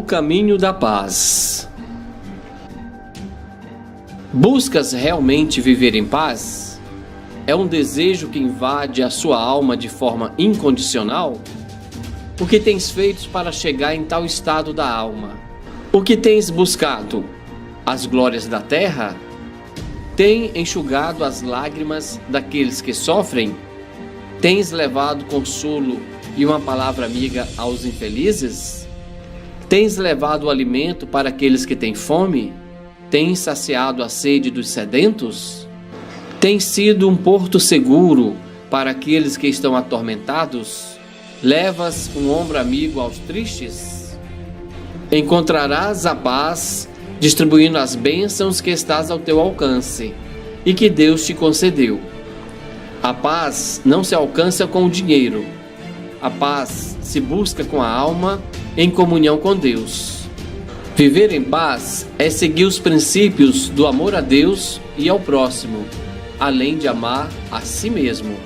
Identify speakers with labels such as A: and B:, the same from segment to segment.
A: caminho da paz. Buscas realmente viver em paz? É um desejo que invade a sua alma de forma incondicional? O que tens feito para chegar em tal estado da alma? O que tens buscado? As glórias da terra? Tem enxugado as lágrimas daqueles que sofrem? Tens levado consolo e uma palavra amiga aos infelizes? Tens levado o alimento para aqueles que têm fome? Tens saciado a sede dos sedentos? Tens sido um porto seguro para aqueles que estão atormentados? Levas um ombro amigo aos tristes? Encontrarás a paz distribuindo as bênçãos que estás ao teu alcance e que Deus te concedeu. A paz não se alcança com o dinheiro. A paz se busca com a alma em comunhão com Deus. Viver em paz é seguir os princípios do amor a Deus e ao próximo, além de amar a si mesmo.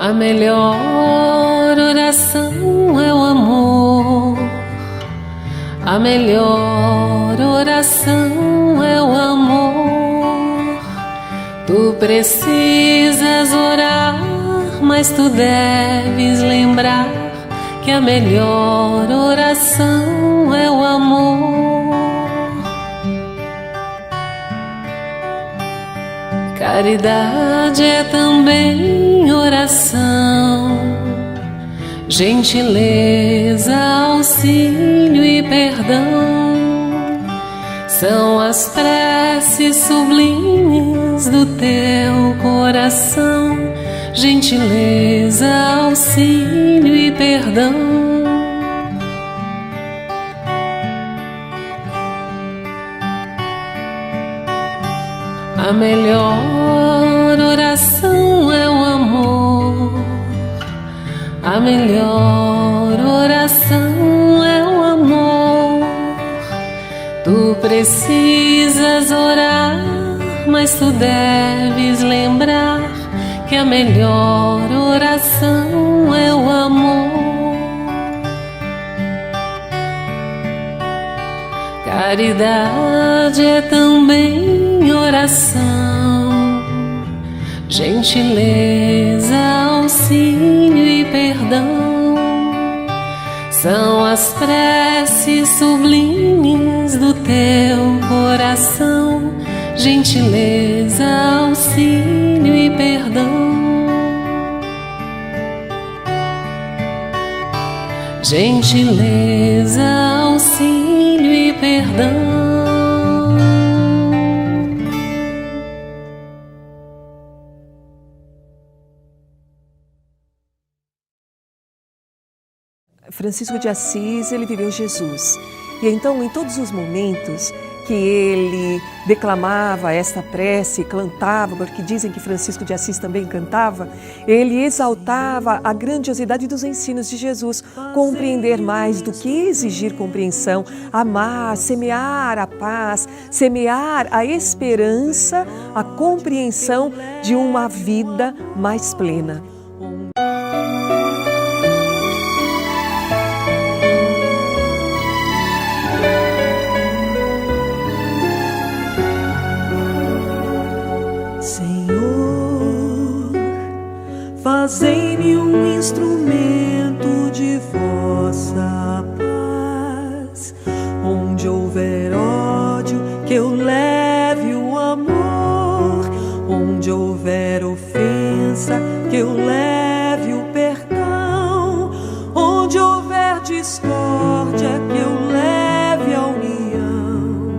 B: A melhor oração é o amor. A melhor oração é o amor. Tu precisas orar, mas tu deves lembrar que a melhor oração é o amor. Caridade é também oração, gentileza, auxílio e perdão. São as preces sublimes do teu coração, gentileza, auxílio e perdão. A melhor oração é o amor. A melhor oração é o amor. Tu precisas orar, mas tu deves lembrar que a melhor oração é o amor. Caridade é também oração, gentileza, auxílio e perdão. São as preces sublimes do teu coração, gentileza, auxílio e perdão. Gentileza, auxílio e perdão.
C: Francisco de Assis, ele viveu Jesus. E então, em todos os momentos que ele declamava esta prece, cantava, porque dizem que Francisco de Assis também cantava, ele exaltava a grandiosidade dos ensinos de Jesus, compreender mais do que exigir compreensão, amar, semear a paz, semear a esperança, a compreensão de uma vida mais plena.
D: Fazei-me um instrumento de vossa paz. Onde houver ódio, que eu leve o amor. Onde houver ofensa, que eu leve o perdão. Onde houver discórdia, que eu leve a união.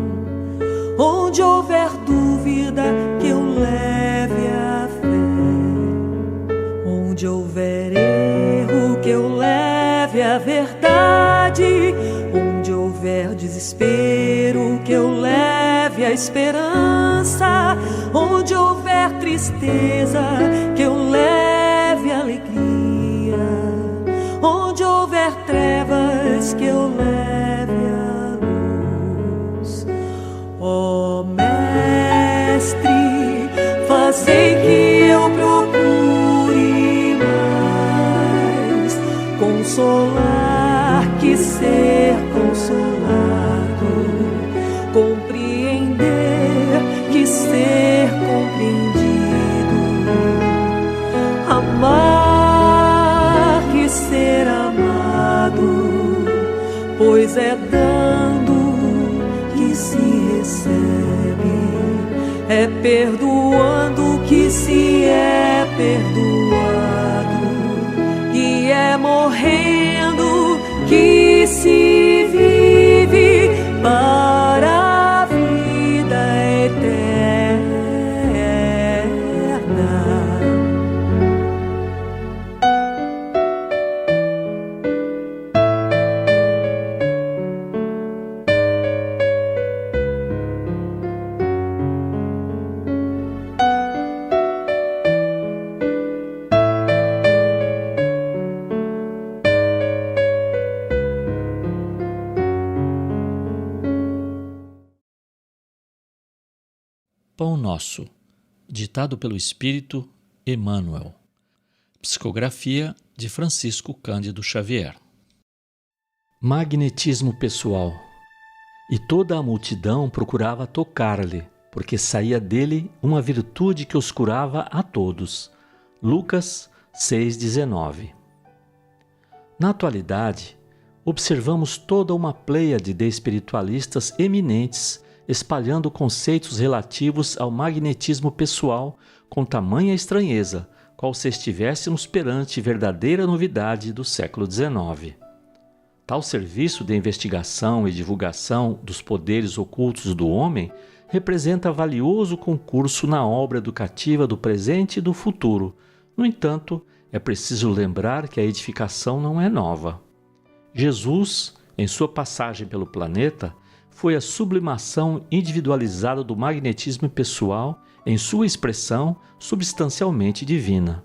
D: Onde houver dúvida, que eu leve a fé. Onde houver erro, que eu leve a verdade. Onde houver desespero, que eu leve a esperança. Onde houver tristeza, que eu leve a alegria. Onde houver trevas, que eu leve a luz. Ó Mestre, fazei que eu procure mais consolar que ser consolado, compreender que ser compreendido, amar que ser amado, pois é dando que se recebe, é perdoando que se é perdoado, e é morrendo que se vive para a vida eterna.
E: Pão Nosso, ditado pelo Espírito Emmanuel. Psicografia de Francisco Cândido Xavier. Magnetismo pessoal. E toda a multidão procurava tocar-lhe, porque saía dele uma virtude que os curava a todos. Lucas 6,19. Na atualidade, observamos toda uma pleiade de espiritualistas eminentes espalhando conceitos relativos ao magnetismo pessoal com tamanha estranheza, qual se estivéssemos perante verdadeira novidade do século XIX. Tal serviço de investigação e divulgação dos poderes ocultos do homem representa valioso concurso na obra educativa do presente e do futuro. No entanto, é preciso lembrar que a edificação não é nova. Jesus, em sua passagem pelo planeta, foi a sublimação individualizada do magnetismo pessoal em sua expressão substancialmente divina.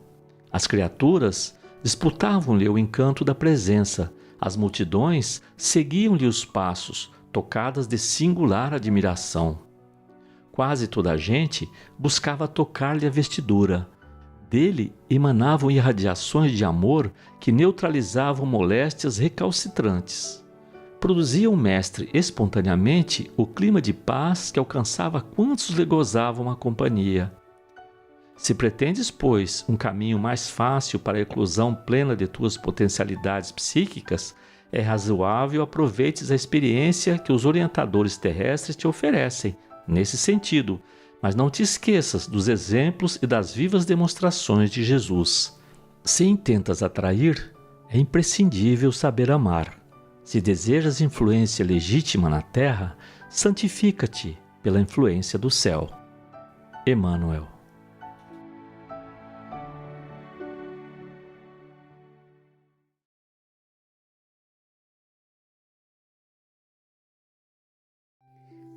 E: As criaturas disputavam-lhe o encanto da presença, as multidões seguiam-lhe os passos, tocadas de singular admiração. Quase toda a gente buscava tocar-lhe a vestidura. Dele emanavam irradiações de amor que neutralizavam moléstias recalcitrantes. Produzia o mestre espontaneamente o clima de paz que alcançava quantos lhe gozavam a companhia. Se pretendes, pois, um caminho mais fácil para a eclosão plena de tuas potencialidades psíquicas, é razoável aproveites a experiência que os orientadores terrestres te oferecem, nesse sentido, mas não te esqueças dos exemplos e das vivas demonstrações de Jesus. Se intentas atrair, é imprescindível saber amar. Se desejas influência legítima na terra, santifica-te pela influência do céu. Emmanuel.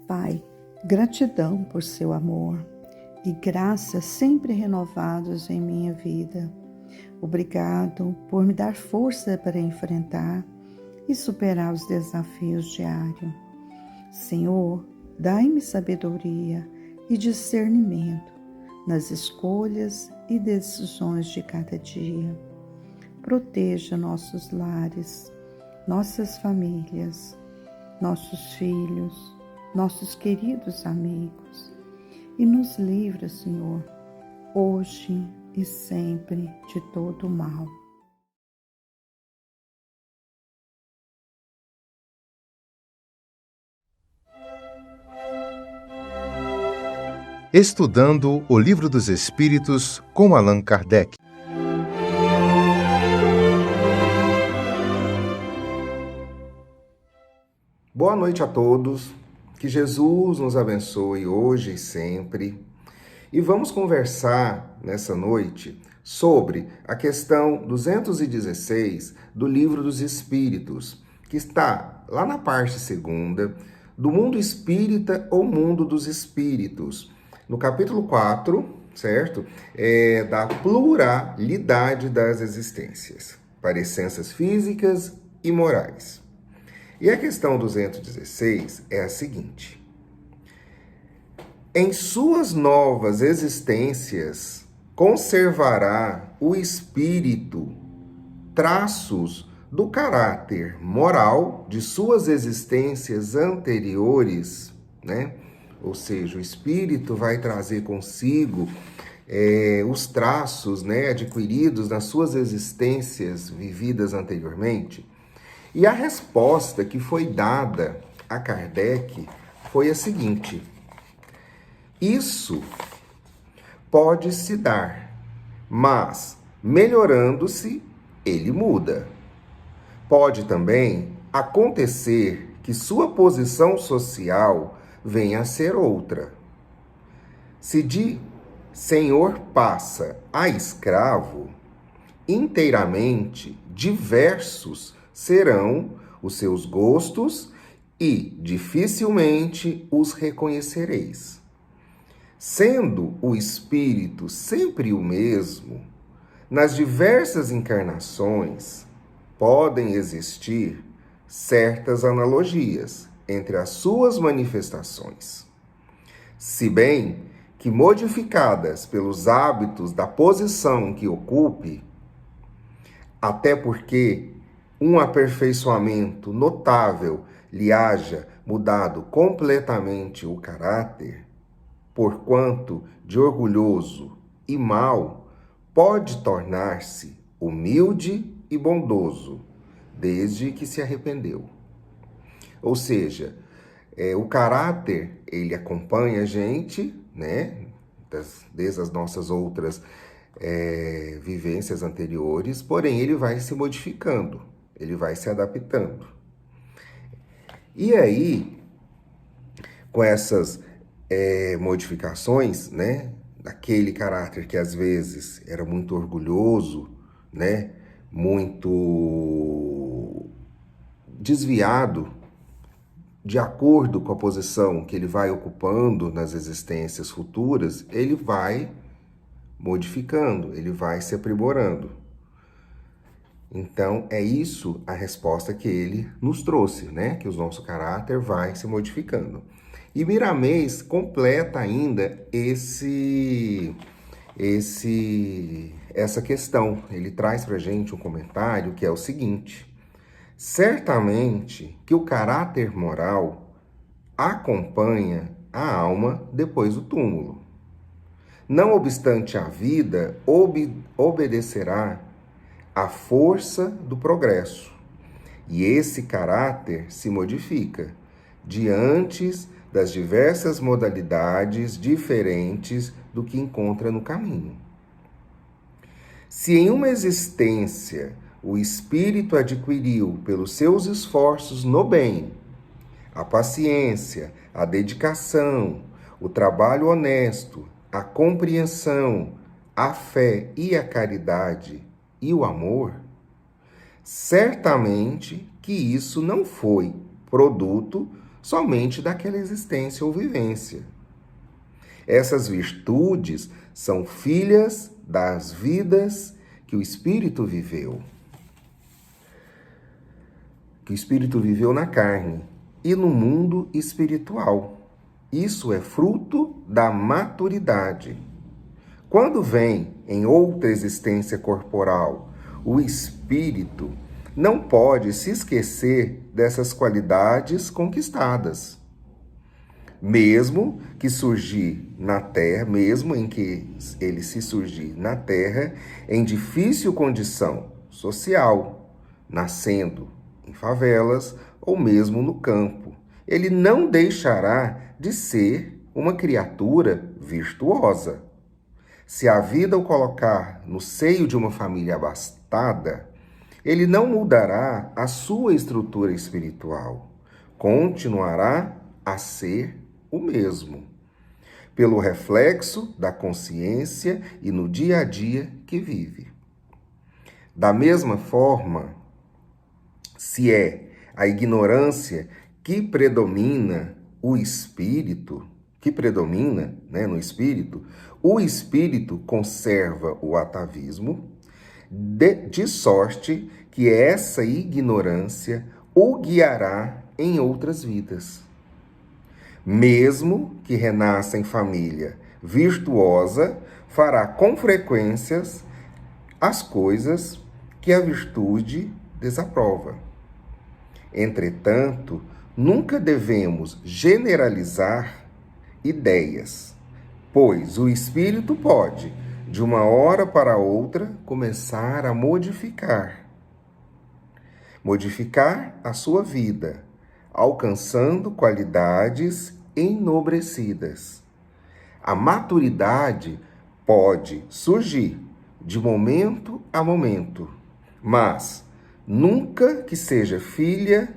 F: Pai, gratidão por seu amor e graças sempre renovados em minha vida. Obrigado por me dar força para enfrentar e superar os desafios diários. Senhor, dai-me sabedoria e discernimento nas escolhas e decisões de cada dia. Proteja nossos lares, nossas famílias, nossos filhos, nossos queridos amigos e nos livra, Senhor, hoje e sempre de todo o mal.
G: Estudando o Livro dos Espíritos com Allan Kardec. Boa noite a todos, que Jesus nos abençoe hoje e sempre. E vamos conversar nessa noite sobre a questão 216 do Livro dos Espíritos, que está lá na parte 2ª, do mundo espírita ou mundo dos espíritos. No capítulo 4, certo? Da pluralidade das existências, para essências físicas e morais. E a questão 216 é a seguinte: em suas novas existências, conservará o espírito traços do caráter moral de suas existências anteriores, né? Ou seja, o espírito vai trazer consigo os traços, né, adquiridos nas suas existências vividas anteriormente. E a resposta que foi dada a Kardec foi a seguinte: isso pode se dar, mas melhorando-se, ele muda. Pode também acontecer que sua posição social venha a ser outra. Se de senhor passa a escravo, inteiramente diversos serão os seus gostos e dificilmente os reconhecereis. Sendo o espírito sempre o mesmo, nas diversas encarnações podem existir certas analogias entre as suas manifestações. Se bem que modificadas pelos hábitos da posição que ocupe, até porque um aperfeiçoamento notável lhe haja mudado completamente o caráter, porquanto de orgulhoso e mau pode tornar-se humilde e bondoso, desde que se arrependeu. Ou seja, o caráter, ele acompanha a gente, né, desde as nossas outras vivências anteriores, porém ele vai se modificando, ele vai se adaptando. E aí, com essas modificações, né, daquele caráter que às vezes era muito orgulhoso, né, muito desviado de acordo com a posição que ele vai ocupando nas existências futuras, ele vai modificando, ele vai se aprimorando. Então, é isso a resposta que ele nos trouxe, né? Que o nosso caráter vai se modificando. E Miramês completa ainda essa questão. Ele traz para a gente um comentário que é o seguinte: certamente que o caráter moral acompanha a alma depois do túmulo. Não obstante a vida, obedecerá à força do progresso, e esse caráter se modifica diante das diversas modalidades diferentes do que encontra no caminho. Se em uma existência o espírito adquiriu pelos seus esforços no bem, a paciência, a dedicação, o trabalho honesto, a compreensão, a fé e a caridade e o amor, certamente que isso não foi produto somente daquela existência ou vivência. Essas virtudes são filhas das vidas que o Espírito viveu. Que o Espírito viveu na carne e no mundo espiritual. Isso é fruto da maturidade. Quando vem em outra existência corporal, o Espírito não pode se esquecer dessas qualidades conquistadas. Mesmo que surgir na Terra, mesmo em que ele se surgir na Terra, em difícil condição social, nascendo em favelas ou mesmo no campo, ele não deixará de ser uma criatura virtuosa. Se a vida o colocar no seio de uma família abastada, ele não mudará a sua estrutura espiritual. Continuará a ser o mesmo, pelo reflexo da consciência e no dia a dia que vive. Da mesma forma, se é a ignorância que predomina o espírito, no espírito, o espírito conserva o atavismo, de sorte que essa ignorância o guiará em outras vidas. Mesmo que renasça em família virtuosa, fará com frequências as coisas que a virtude desaprova. Entretanto, nunca devemos generalizar ideias, pois o espírito pode, de uma hora para outra, começar a modificar a sua vida, alcançando qualidades enobrecidas. A maturidade pode surgir de momento a momento, mas nunca que seja filha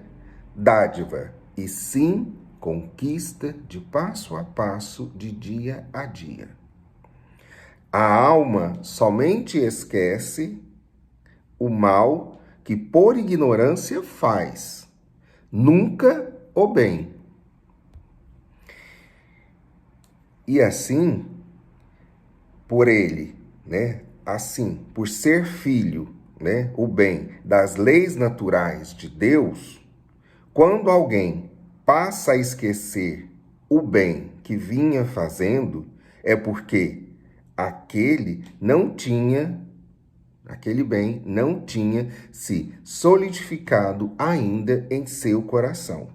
G: dádiva, e sim conquista de passo a passo, de dia a dia. A alma somente esquece o mal que por ignorância faz, nunca o bem. E assim, por ele, assim, por ser filho, o bem das leis naturais de Deus, quando alguém passa a esquecer o bem que vinha fazendo, é porque aquele não tinha Aquele bem não tinha se solidificado ainda em seu coração.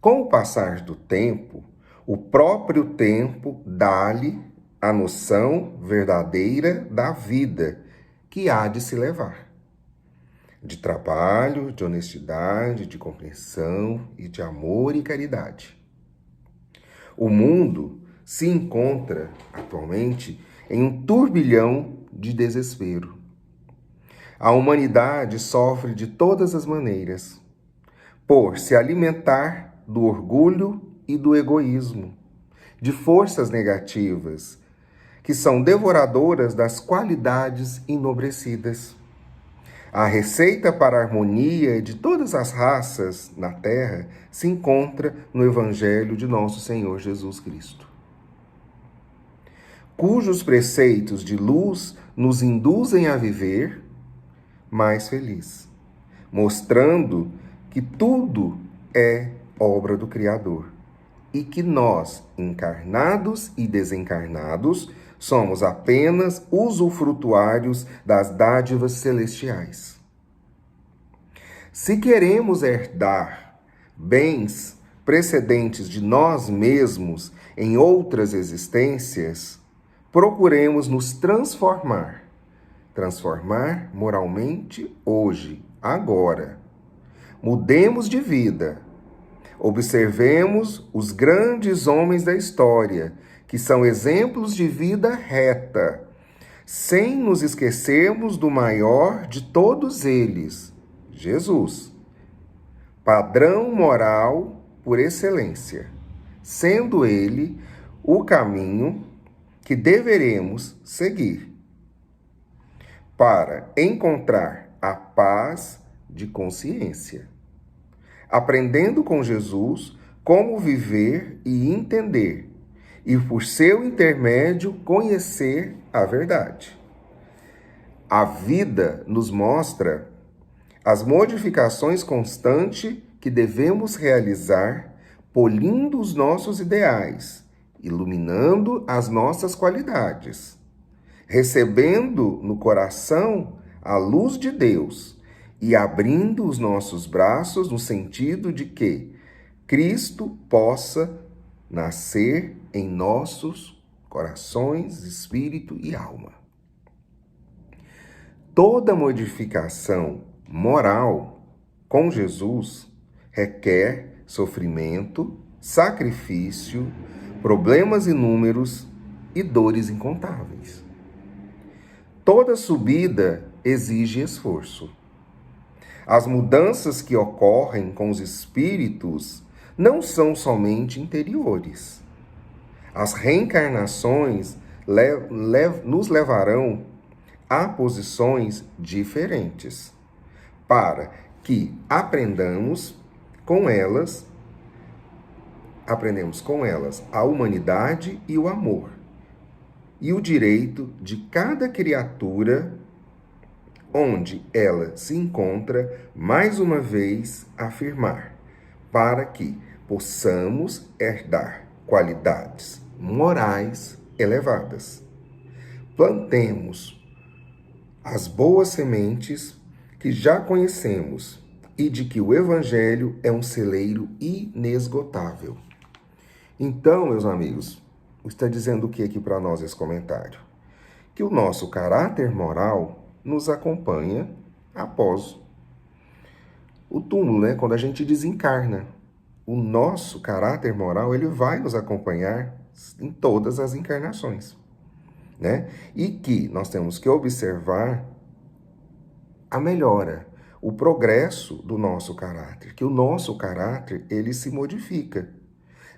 G: Com o passar do tempo, o próprio tempo dá-lhe a noção verdadeira da vida que há de se levar. De trabalho, de honestidade, de compreensão e de amor e caridade. O mundo se encontra atualmente em um turbilhão de desespero. A humanidade sofre de todas as maneiras por se alimentar do orgulho e do egoísmo, de forças negativas que são devoradoras das qualidades enobrecidas. A receita para a harmonia de todas as raças na Terra se encontra no Evangelho de nosso Senhor Jesus Cristo, cujos preceitos de luz nos induzem a viver mais feliz, mostrando que tudo é obra do Criador e que nós, encarnados e desencarnados, somos apenas usufrutuários das dádivas celestiais. Se queremos herdar bens precedentes de nós mesmos em outras existências, procuremos nos transformar moralmente hoje, agora. Mudemos de vida. Observemos os grandes homens da história, que são exemplos de vida reta, sem nos esquecermos do maior de todos eles, Jesus, padrão moral por excelência, sendo ele o caminho que deveremos seguir para encontrar a paz de consciência, aprendendo com Jesus como viver e entender, e por seu intermédio conhecer a verdade. A vida nos mostra as modificações constantes que devemos realizar, polindo os nossos ideais, iluminando as nossas qualidades, recebendo no coração a luz de Deus e abrindo os nossos braços no sentido de que Cristo possa nascer em nossos corações, espírito e alma. Toda modificação moral com Jesus requer sofrimento, sacrifício, problemas inúmeros e dores incontáveis. Toda subida exige esforço. As mudanças que ocorrem com os espíritos não são somente interiores. As reencarnações nos levarão a posições diferentes, para que aprendamos com elas a humanidade e o amor, e o direito de cada criatura onde ela se encontra, mais uma vez afirmar, para que possamos herdar qualidades morais elevadas. Plantemos as boas sementes que já conhecemos e de que o Evangelho é um celeiro inesgotável. Então, meus amigos, está dizendo o que aqui para nós esse comentário? Que o nosso caráter moral nos acompanha após o túmulo, né? Quando a gente desencarna. O nosso caráter moral, ele vai nos acompanhar em todas as encarnações, né? E que nós temos que observar a melhora, o progresso do nosso caráter, que o nosso caráter, ele se modifica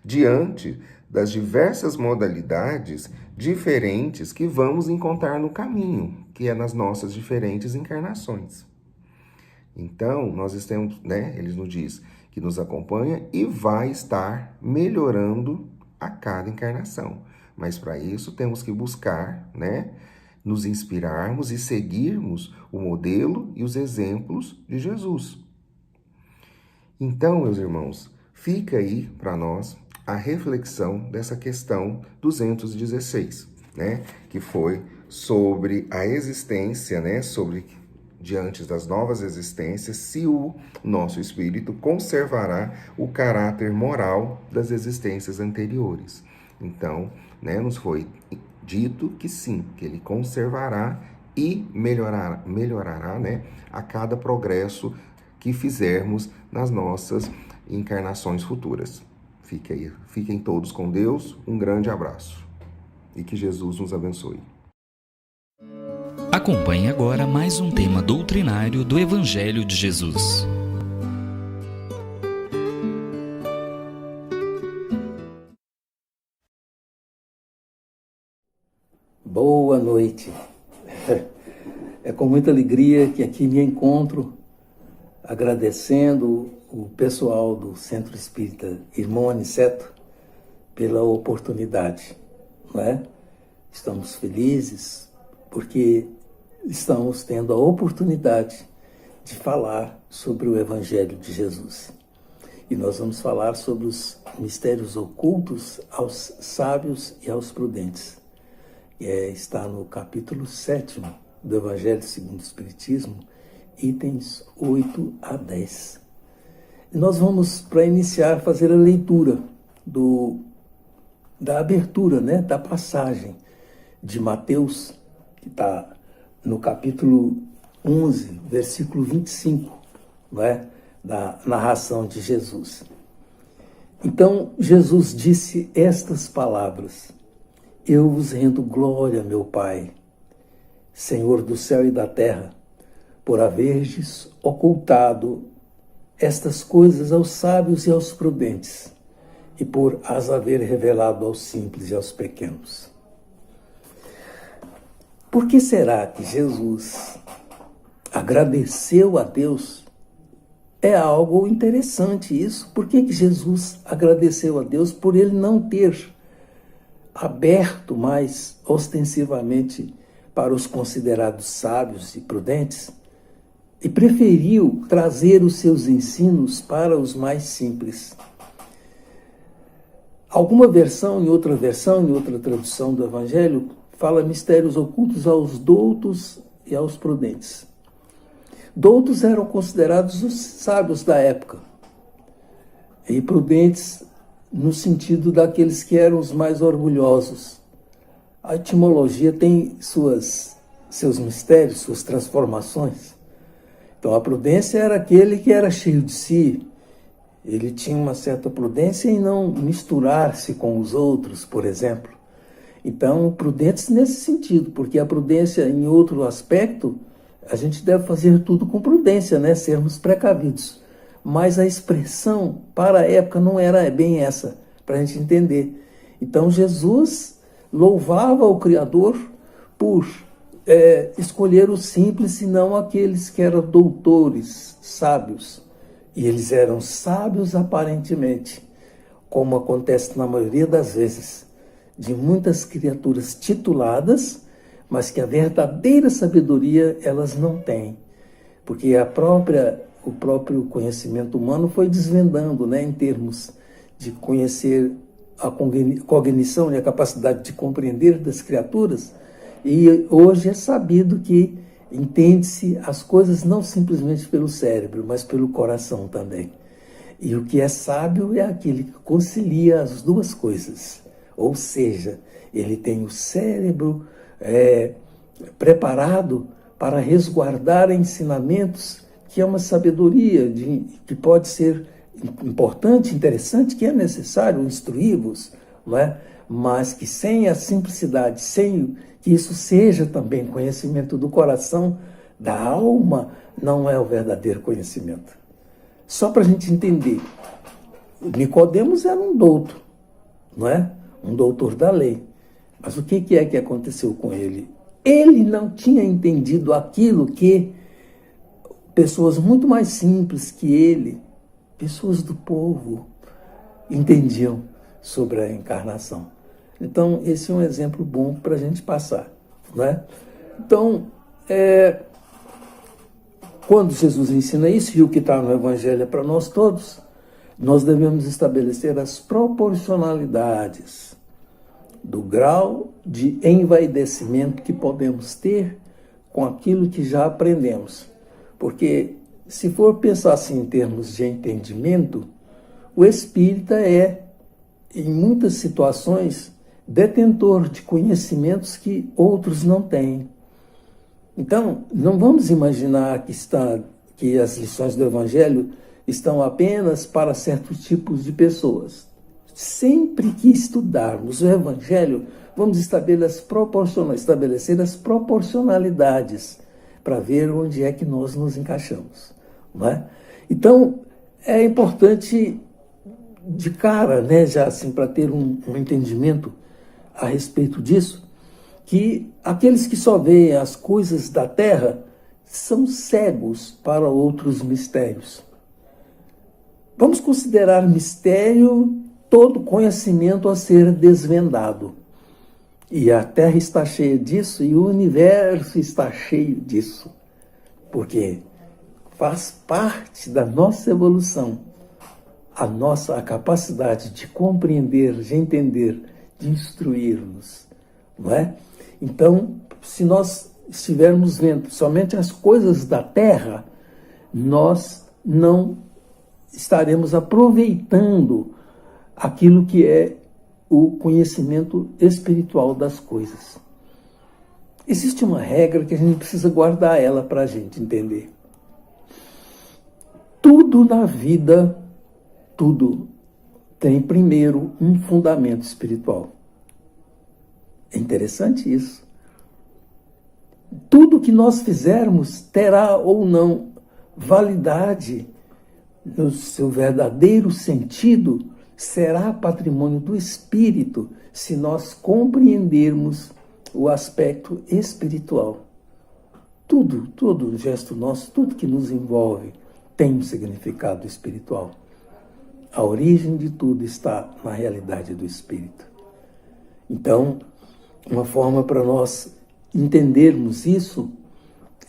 G: diante das diversas modalidades diferentes que vamos encontrar no caminho, que é nas nossas diferentes encarnações. Então, nós estamos, né, ele nos diz que nos acompanha e vai estar melhorando a cada encarnação. Mas para isso temos que buscar, né, nos inspirarmos e seguirmos o modelo e os exemplos de Jesus. Então, meus irmãos, fica aí para nós a reflexão dessa questão 216, né, que foi sobre a existência, né? Sobre diante das novas existências, se o nosso espírito conservará o caráter moral das existências anteriores. Então, né, nos foi dito que sim, que ele conservará e melhorará, né, a cada progresso que fizermos nas nossas encarnações futuras. Fiquem todos com Deus, um grande abraço e que Jesus nos abençoe.
H: Acompanhe agora mais um tema doutrinário do Evangelho de Jesus.
I: Boa noite. É com muita alegria que aqui me encontro, agradecendo o pessoal do Centro Espírita Irmão Aniceto pela oportunidade, não é? Estamos felizes porque estamos tendo a oportunidade de falar sobre o Evangelho de Jesus. E nós vamos falar sobre os mistérios ocultos aos sábios e aos prudentes. Está no capítulo 7 do Evangelho segundo o Espiritismo, itens 8 a 10. E nós vamos, para iniciar, fazer a leitura da abertura, né, da passagem de Mateus, que está no capítulo 11, versículo 25, né, da narração de Jesus. Então, Jesus disse estas palavras: Eu vos rendo glória, meu Pai, Senhor do céu e da terra, por haverdes ocultado estas coisas aos sábios e aos prudentes, e por as haver revelado aos simples e aos pequenos. Por que será que Jesus agradeceu a Deus? É algo interessante isso. Por que Jesus agradeceu a Deus por ele não ter aberto mais ostensivamente para os considerados sábios e prudentes e preferiu trazer os seus ensinos para os mais simples? Alguma versão, em outra tradução do Evangelho, fala mistérios ocultos aos doutos e aos prudentes. Doutos eram considerados os sábios da época, e prudentes no sentido daqueles que eram os mais orgulhosos. A etimologia tem seus mistérios, suas transformações. Então a prudência era aquele que era cheio de si, ele tinha uma certa prudência em não misturar-se com os outros, por exemplo. Então, prudentes nesse sentido, porque a prudência, em outro aspecto, a gente deve fazer tudo com prudência, né? Sermos precavidos. Mas a expressão para a época não era bem essa, para a gente entender. Então, Jesus louvava o Criador por escolher os simples e não aqueles que eram doutores, sábios. E eles eram sábios aparentemente, como acontece na maioria das vezes, de muitas criaturas tituladas, mas que a verdadeira sabedoria elas não têm, porque o próprio conhecimento humano foi desvendando, né, em termos de conhecer a cognição e a capacidade de compreender das criaturas, e hoje é sabido que entende-se as coisas não simplesmente pelo cérebro, mas pelo coração também. E o que é sábio é aquele que concilia as duas coisas. Ou seja, ele tem o cérebro preparado para resguardar ensinamentos, que é uma sabedoria que pode ser importante, interessante, que é necessário instruí-los, não é? Mas que sem a simplicidade, sem que isso seja também conhecimento do coração, da alma, não é o verdadeiro conhecimento. Só para a gente entender, Nicodemos era um douto, não é? Um doutor da lei. Mas o que é que aconteceu com ele? Ele não tinha entendido aquilo que pessoas muito mais simples que ele, pessoas do povo, entendiam sobre a encarnação. Então, esse é um exemplo bom para a gente passar, não é? Então, quando Jesus ensina isso, e o que está no Evangelho é para nós todos, nós devemos estabelecer as proporcionalidades do grau de envaidecimento que podemos ter com aquilo que já aprendemos. Porque, se for pensar assim em termos de entendimento, o espírita é, em muitas situações, detentor de conhecimentos que outros não têm. Então, não vamos imaginar que as lições do Evangelho estão apenas para certos tipos de pessoas. Sempre que estudarmos o Evangelho, vamos estabelecer as proporcionalidades para ver onde é que nós nos encaixamos. Não é? Então, é importante de cara, né, já assim, para ter um entendimento a respeito disso, que aqueles que só veem as coisas da terra são cegos para outros mistérios. Vamos considerar mistério todo conhecimento a ser desvendado. E a Terra está cheia disso e o universo está cheio disso. Porque faz parte da nossa evolução a capacidade de compreender, de entender, de instruir-nos. Não é? Então, se nós estivermos vendo somente as coisas da Terra, nós não estaremos aproveitando aquilo que é o conhecimento espiritual das coisas. Existe uma regra que a gente precisa guardar ela para a gente entender. Tudo na vida, tudo tem primeiro um fundamento espiritual. É interessante isso. Tudo que nós fizermos terá ou não validade no seu verdadeiro sentido, será patrimônio do espírito se nós compreendermos o aspecto espiritual. Todo gesto nosso, tudo que nos envolve tem um significado espiritual. A origem de tudo está na realidade do espírito. Então, uma forma para nós entendermos isso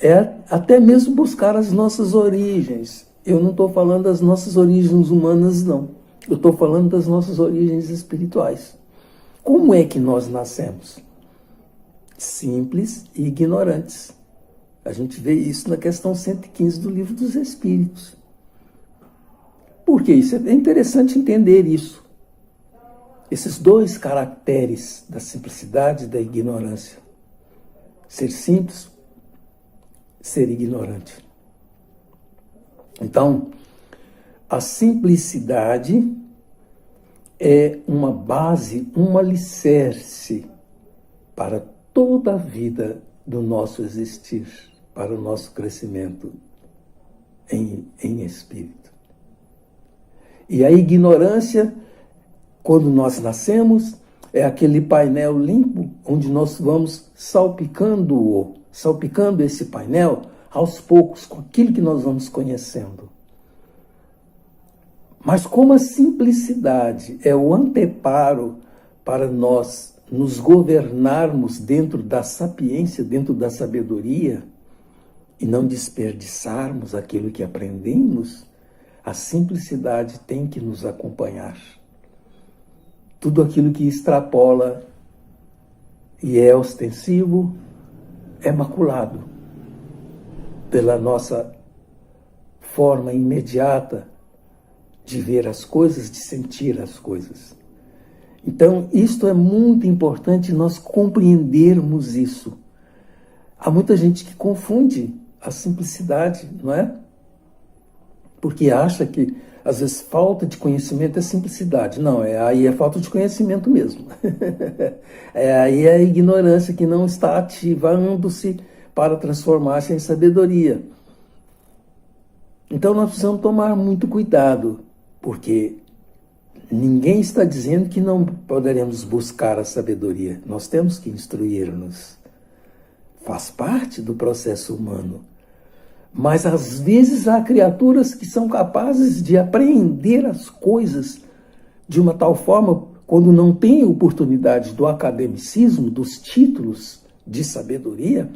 I: é até mesmo buscar as nossas origens. Eu não estou falando das nossas origens humanas, não. Eu estou falando das nossas origens espirituais. Como é que nós nascemos? Simples e ignorantes. A gente vê isso na questão 115 do Livro dos Espíritos. Por que isso? É interessante entender isso. Esses dois caracteres da simplicidade e da ignorância. Ser simples, ser ignorante. Então, a simplicidade é uma base, um alicerce para toda a vida do nosso existir, para o nosso crescimento em espírito. E a ignorância, quando nós nascemos, é aquele painel limpo onde nós vamos salpicando esse painel aos poucos com aquilo que nós vamos conhecendo. Mas como a simplicidade é o anteparo para nós nos governarmos dentro da sapiência, dentro da sabedoria, e não desperdiçarmos aquilo que aprendemos, a simplicidade tem que nos acompanhar. Tudo aquilo que extrapola e é ostensivo é maculado pela nossa forma imediata de ver as coisas, de sentir as coisas. Então, isto é muito importante nós compreendermos isso. Há muita gente que confunde a simplicidade, não é? Porque acha que, às vezes, falta de conhecimento é simplicidade. Não, aí é falta de conhecimento mesmo. Aí é a ignorância que não está ativando-se para transformar-se em sabedoria. Então, nós precisamos tomar muito cuidado, porque ninguém está dizendo que não poderemos buscar a sabedoria. Nós temos que instruir-nos. Faz parte do processo humano. Mas, às vezes, há criaturas que são capazes de apreender as coisas de uma tal forma, quando não têm oportunidade do academicismo, dos títulos de sabedoria,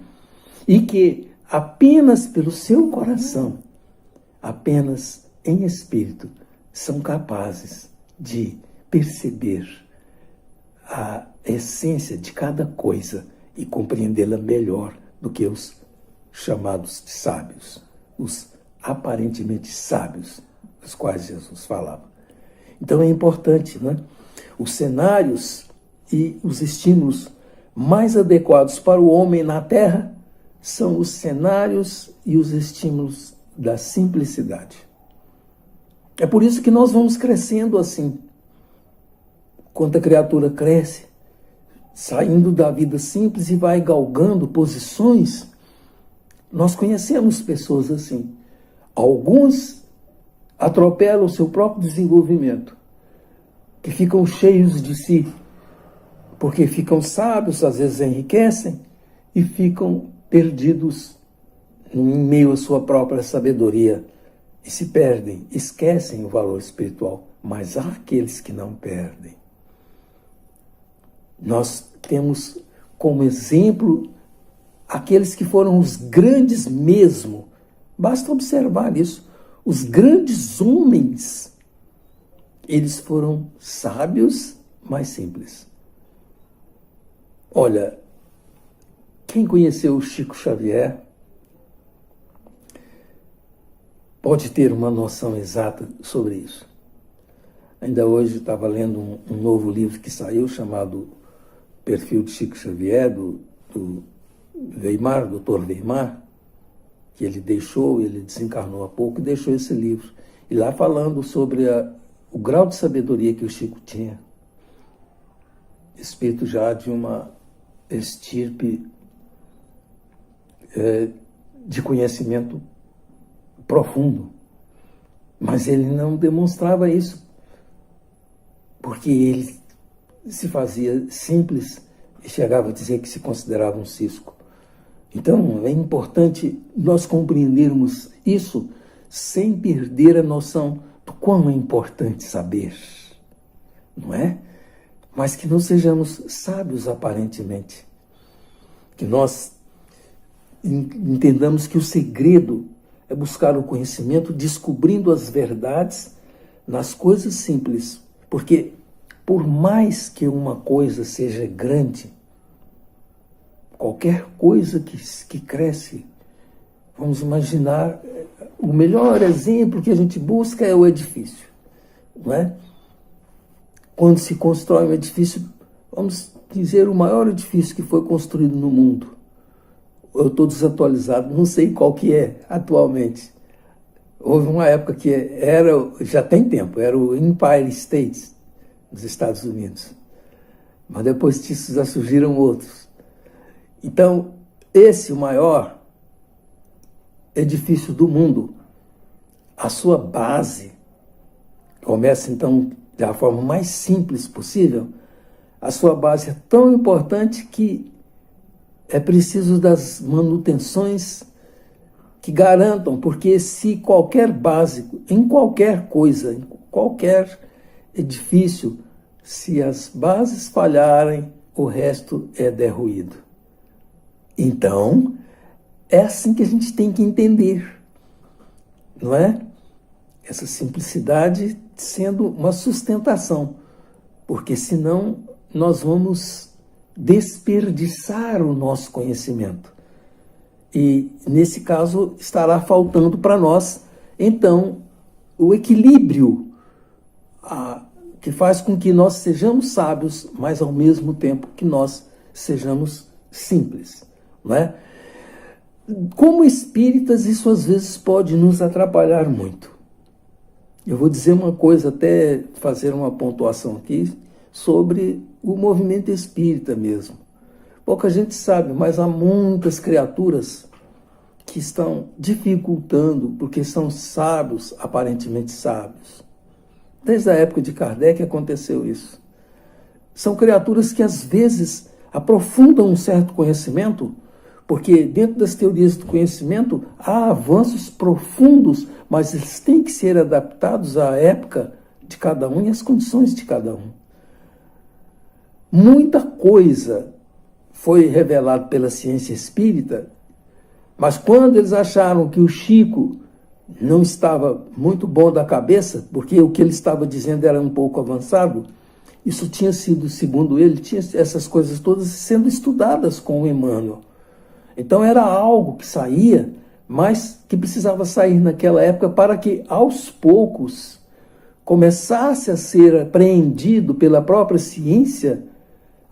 I: e que apenas pelo seu coração, apenas em espírito, são capazes de perceber a essência de cada coisa e compreendê-la melhor do que os chamados de sábios, os aparentemente sábios, dos quais Jesus falava. Então é importante, né? Os cenários e os estímulos mais adequados para o homem na Terra são os cenários e os estímulos da simplicidade. É por isso que nós vamos crescendo assim. Quando a criatura cresce, saindo da vida simples e vai galgando posições, nós conhecemos pessoas assim. Alguns atropelam o seu próprio desenvolvimento, que ficam cheios de si, porque ficam sábios, às vezes enriquecem, e ficam perdidos em meio à sua própria sabedoria, e se perdem, esquecem o valor espiritual. Mas há aqueles que não perdem. Nós temos como exemplo aqueles que foram os grandes mesmo. Basta observar isso. Os grandes homens, eles foram sábios, mas simples. Olha, quem conheceu o Chico Xavier pode ter uma noção exata sobre isso. Ainda hoje estava lendo um novo livro que saiu, chamado Perfil de Chico Xavier, do Weimar, Dr. Weimar, que ele desencarnou há pouco e deixou esse livro. E lá falando sobre o grau de sabedoria que o Chico tinha, espírito já de uma estirpe de conhecimento profundo. Mas ele não demonstrava isso, porque ele se fazia simples e chegava a dizer que se considerava um cisco. Então, é importante nós compreendermos isso sem perder a noção do quão é importante saber, não é? Mas que não sejamos sábios aparentemente. Que nós entendamos que o segredo é buscar o conhecimento, descobrindo as verdades nas coisas simples. Porque, por mais que uma coisa seja grande, qualquer coisa que cresce, vamos imaginar, o melhor exemplo que a gente busca é o edifício, não é? Quando se constrói um edifício, vamos dizer, o maior edifício que foi construído no mundo. Eu estou desatualizado, não sei qual que é atualmente. Houve uma época que já tem tempo, era o Empire State, nos Estados Unidos. Mas depois disso já surgiram outros. Então, o maior edifício do mundo, a sua base, começa então da forma mais simples possível, a sua base é tão importante que é preciso das manutenções que garantam, porque se qualquer básico, em qualquer coisa, em qualquer edifício, se as bases falharem, o resto é derruído. Então, é assim que a gente tem que entender, não é? Essa simplicidade sendo uma sustentação, porque senão nós vamos desperdiçar o nosso conhecimento. E, nesse caso, estará faltando para nós, então, o equilíbrio que faz com que nós sejamos sábios, mas ao mesmo tempo que nós sejamos simples, não é? Como espíritas, isso às vezes pode nos atrapalhar muito. Eu vou dizer uma coisa, até fazer uma pontuação aqui, sobre o movimento espírita mesmo. Pouca gente sabe, mas há muitas criaturas que estão dificultando, porque são sábios, aparentemente sábios. Desde a época de Kardec aconteceu isso. São criaturas que às vezes aprofundam um certo conhecimento, porque dentro das teorias do conhecimento há avanços profundos, mas eles têm que ser adaptados à época de cada um e às condições de cada um. Muita coisa foi revelada pela ciência espírita, mas quando eles acharam que o Chico não estava muito bom da cabeça, porque o que ele estava dizendo era um pouco avançado, Isso tinha sido, segundo ele, tinha essas coisas todas sendo estudadas com o Emmanuel. Então era algo que saía, mas que precisava sair naquela época para que, aos poucos, começasse a ser apreendido pela própria ciência,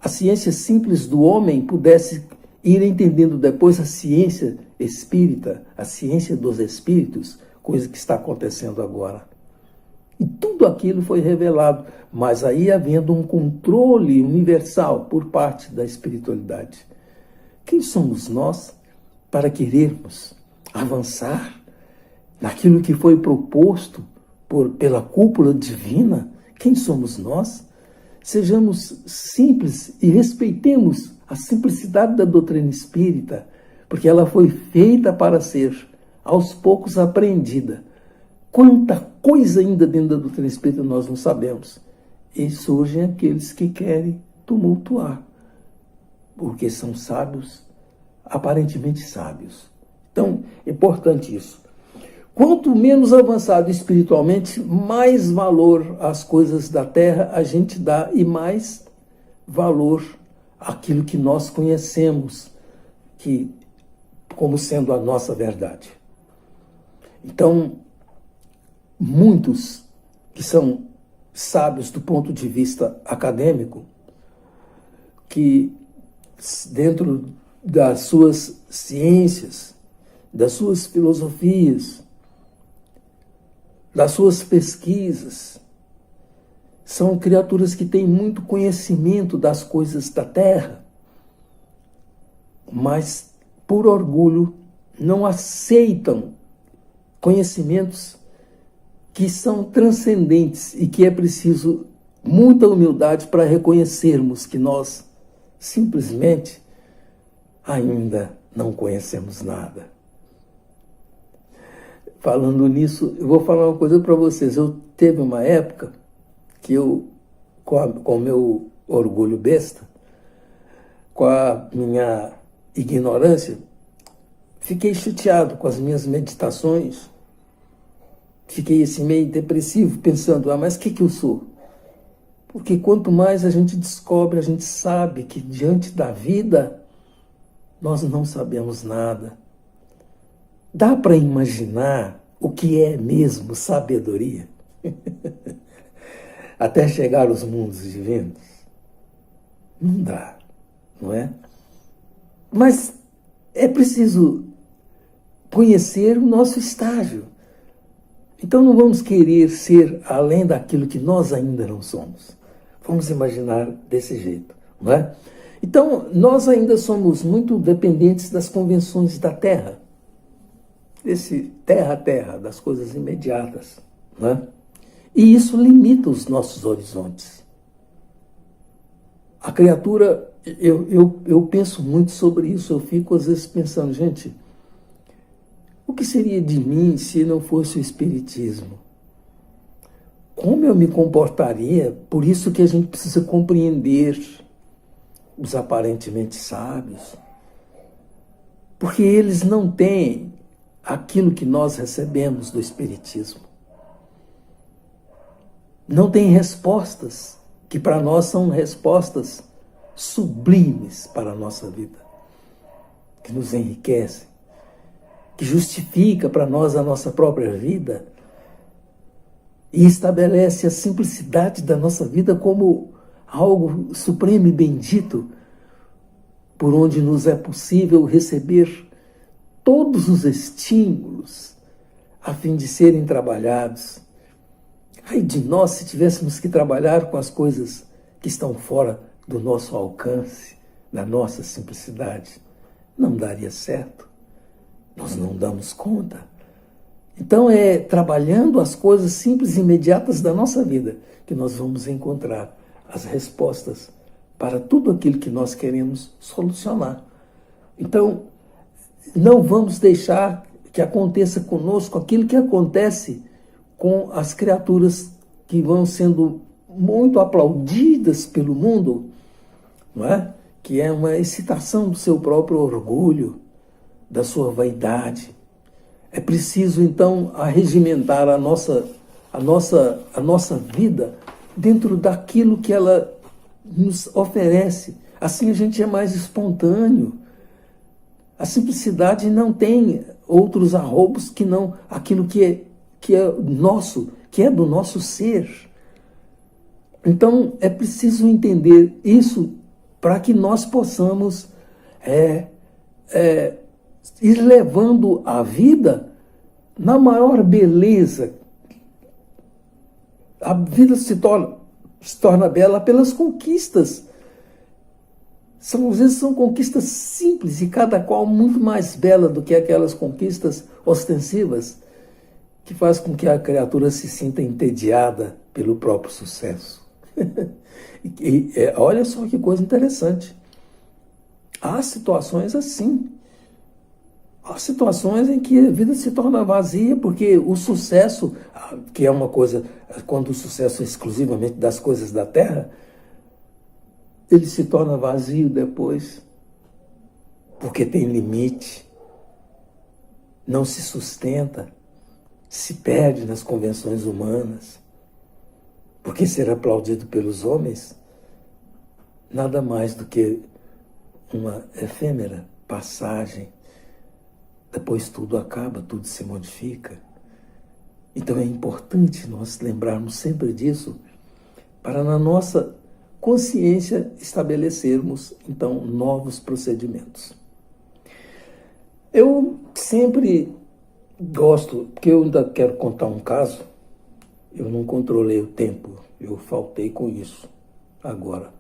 I: a ciência simples do homem pudesse ir entendendo depois a ciência espírita, a ciência dos espíritos, coisa que está acontecendo agora. E tudo aquilo foi revelado, mas aí havendo um controle universal por parte da espiritualidade. Quem somos nós para querermos avançar naquilo que foi proposto pela cúpula divina? Quem somos nós? Sejamos simples e respeitemos a simplicidade da doutrina espírita, porque ela foi feita para ser, aos poucos, aprendida. Quanta coisa ainda dentro da doutrina espírita nós não sabemos. E surgem aqueles que querem tumultuar, porque são sábios, aparentemente sábios. Então, é importante isso. Quanto menos avançado espiritualmente, mais valor às coisas da terra a gente dá e mais valor àquilo que nós conhecemos como sendo a nossa verdade. Então, muitos que são sábios do ponto de vista acadêmico, que dentro das suas ciências, das suas filosofias, das suas pesquisas, são criaturas que têm muito conhecimento das coisas da terra, mas, por orgulho, não aceitam conhecimentos que são transcendentes e que é preciso muita humildade para reconhecermos que nós simplesmente ainda não conhecemos nada. Falando nisso, eu vou falar uma coisa para vocês. Teve uma época que eu, com o meu orgulho besta, com a minha ignorância, fiquei chateado com as minhas meditações. Fiquei assim meio depressivo, pensando, mas o que eu sou? Porque quanto mais a gente descobre, a gente sabe que diante da vida, nós não sabemos nada. Dá para imaginar o que é mesmo sabedoria? Até chegar aos mundos divinos? Não dá, não é? Mas é preciso conhecer o nosso estágio. Então não vamos querer ser além daquilo que nós ainda não somos. Vamos imaginar desse jeito, não é? Então, nós ainda somos muito dependentes das convenções da Terra. Esse terra-terra, das coisas imediatas, né? E isso limita os nossos horizontes. A criatura, eu penso muito sobre isso, eu fico às vezes pensando, gente, o que seria de mim se não fosse o Espiritismo? Como eu me comportaria? Por isso que a gente precisa compreender os aparentemente sábios, porque eles não têm aquilo que nós recebemos do Espiritismo. Não tem respostas que para nós são respostas sublimes para a nossa vida, que nos enriquecem, que justifica para nós a nossa própria vida e estabelece a simplicidade da nossa vida como algo supremo e bendito, por onde nos é possível receber todos os estímulos a fim de serem trabalhados. Ai de nós se tivéssemos que trabalhar com as coisas que estão fora do nosso alcance, da nossa simplicidade. Não daria certo. Nós não damos conta. Então é trabalhando as coisas simples e imediatas da nossa vida que nós vamos encontrar as respostas para tudo aquilo que nós queremos solucionar. Então, não vamos deixar que aconteça conosco aquilo que acontece com as criaturas que vão sendo muito aplaudidas pelo mundo, não é? Que é uma excitação do seu próprio orgulho, da sua vaidade. É preciso, então, arregimentar a nossa vida dentro daquilo que ela nos oferece. Assim a gente é mais espontâneo. A simplicidade não tem outros arroubos que não aquilo que é nosso, que é do nosso ser. Então é preciso entender isso para que nós possamos ir levando a vida na maior beleza. A vida se torna bela pelas conquistas. Às vezes são conquistas simples e cada qual muito mais bela do que aquelas conquistas ostensivas que faz com que a criatura se sinta entediada pelo próprio sucesso. Olha só que coisa interessante. Há situações assim. Há situações em que a vida se torna vazia porque o sucesso, que é uma coisa, quando o sucesso é exclusivamente das coisas da terra, ele se torna vazio depois, porque tem limite, não se sustenta, se perde nas convenções humanas, porque ser aplaudido pelos homens nada mais do que uma efêmera passagem. Depois tudo acaba, tudo se modifica. Então é importante nós lembrarmos sempre disso, para na nossa consciência estabelecermos, então, novos procedimentos. Eu sempre gosto, porque eu ainda quero contar um caso, eu não controlei o tempo, eu faltei com isso agora.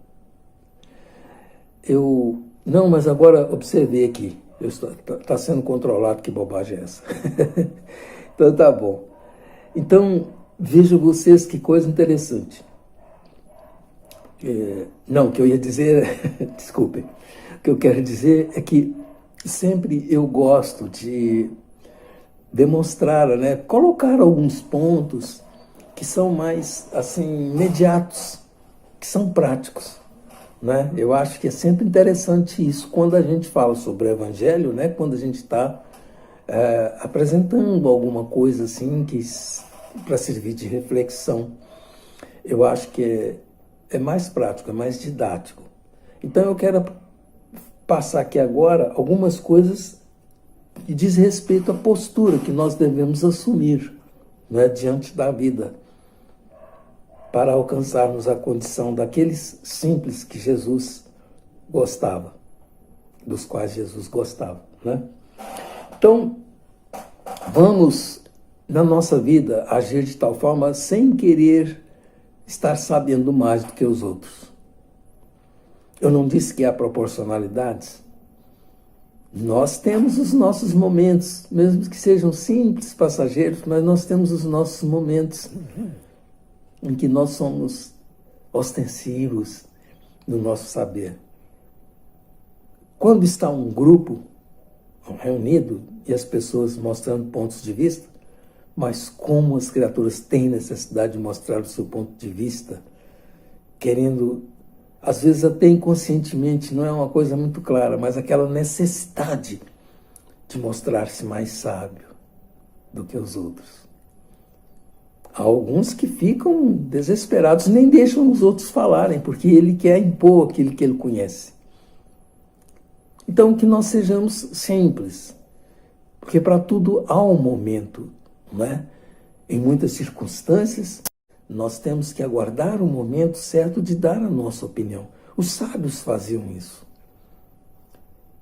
I: Não, mas agora observei aqui, está sendo controlado, que bobagem é essa? Então tá bom. Então, vejam vocês que coisa interessante. O que eu ia dizer, desculpem, o que eu quero dizer é que sempre eu gosto de demonstrar, né, colocar alguns pontos que são mais, assim, imediatos, que são práticos, né? Eu acho que é sempre interessante isso quando a gente fala sobre o Evangelho, né, quando a gente está apresentando alguma coisa assim para servir de reflexão. Eu acho que é mais prático, é mais didático. Então eu quero passar aqui agora algumas coisas que diz respeito à postura que nós devemos assumir, né, diante da vida, para alcançarmos a condição daqueles simples que Jesus gostava, dos quais Jesus gostava, né? Então, vamos, na nossa vida, agir de tal forma sem querer estar sabendo mais do que os outros. Eu não disse que há proporcionalidades. Nós temos os nossos momentos, mesmo que sejam simples, passageiros, mas nós temos os nossos momentos em que nós somos ostensivos no nosso saber. Quando está um grupo reunido e as pessoas mostrando pontos de vista, mas como as criaturas têm necessidade de mostrar o seu ponto de vista, querendo, às vezes até inconscientemente, não é uma coisa muito clara, mas aquela necessidade de mostrar-se mais sábio do que os outros. Há alguns que ficam desesperados, nem deixam os outros falarem, porque ele quer impor aquilo que ele conhece. Então, que nós sejamos simples, porque para tudo há um momento, não é? Em muitas circunstâncias, nós temos que aguardar o momento certo de dar a nossa opinião. Os sábios faziam isso.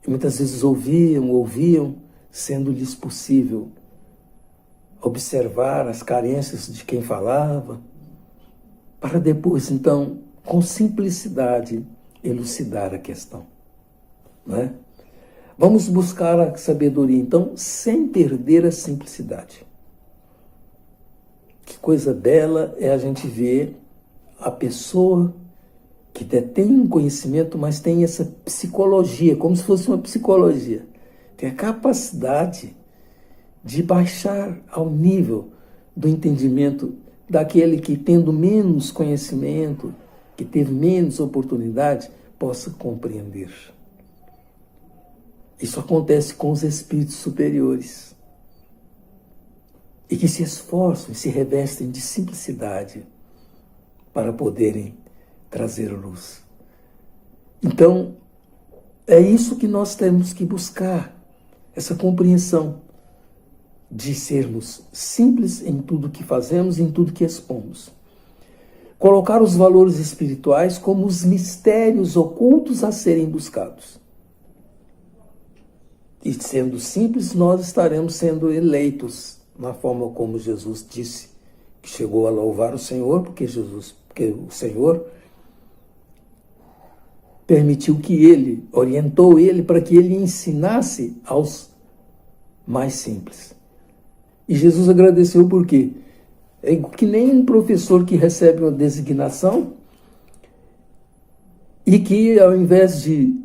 I: E muitas vezes ouviam, sendo-lhes possível observar as carências de quem falava, para depois, então, com simplicidade, elucidar a questão. Não é? Vamos buscar a sabedoria, então, sem perder a simplicidade. Que coisa bela é a gente ver a pessoa que detém um conhecimento, mas tem essa psicologia, como se fosse uma psicologia. Tem a capacidade de baixar ao nível do entendimento daquele que, tendo menos conhecimento, que teve menos oportunidade, possa compreender. Isso acontece com os espíritos superiores e que se esforçam e se revestem de simplicidade para poderem trazer luz. Então, é isso que nós temos que buscar, essa compreensão de sermos simples em tudo que fazemos, em tudo que expomos. Colocar os valores espirituais como os mistérios ocultos a serem buscados. E sendo simples, nós estaremos sendo eleitos na forma como Jesus disse, que chegou a louvar o Senhor, porque o Senhor permitiu que ele, orientou ele para que ele ensinasse aos mais simples. E Jesus agradeceu por quê? É que nem um professor que recebe uma designação e que, ao invés de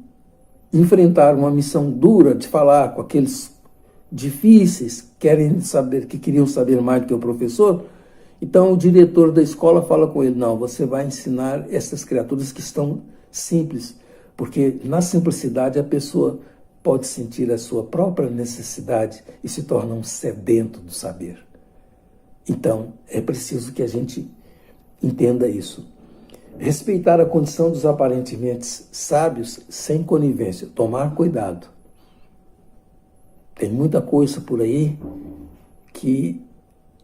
I: enfrentar uma missão dura, de falar com aqueles difíceis, que queriam saber mais do que o professor, então o diretor da escola fala com ele, não, você vai ensinar essas criaturas que estão simples, porque na simplicidade a pessoa pode sentir a sua própria necessidade e se torna um sedento do saber. Então, é preciso que a gente entenda isso. Respeitar a condição dos aparentemente sábios sem conivência. Tomar cuidado. Tem muita coisa por aí que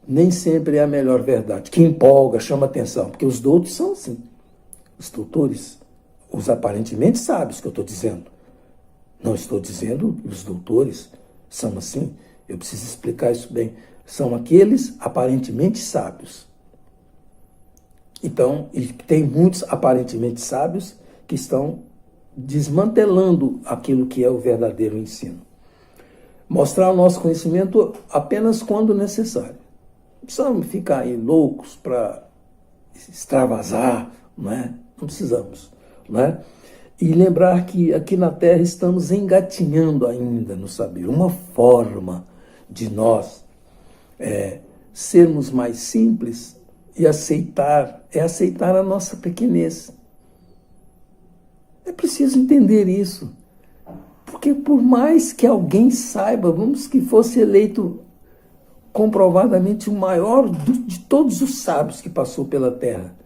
I: nem sempre é a melhor verdade, que empolga, chama atenção, porque os doutos são assim. Os doutores, os aparentemente sábios que eu estou dizendo. Não estou dizendo que os doutores são assim. Eu preciso explicar isso bem. São aqueles aparentemente sábios. Então, tem muitos aparentemente sábios que estão desmantelando aquilo que é o verdadeiro ensino. Mostrar o nosso conhecimento apenas quando necessário. Não precisamos ficar aí loucos para extravasar, não é? Não precisamos, não é? E lembrar que aqui na Terra estamos engatinhando ainda no saber. Uma forma de nós sermos mais simples e aceitar a nossa pequenez. É preciso entender isso. Porque por mais que alguém saiba, vamos que fosse eleito comprovadamente o maior de todos os sábios que passou pela Terra.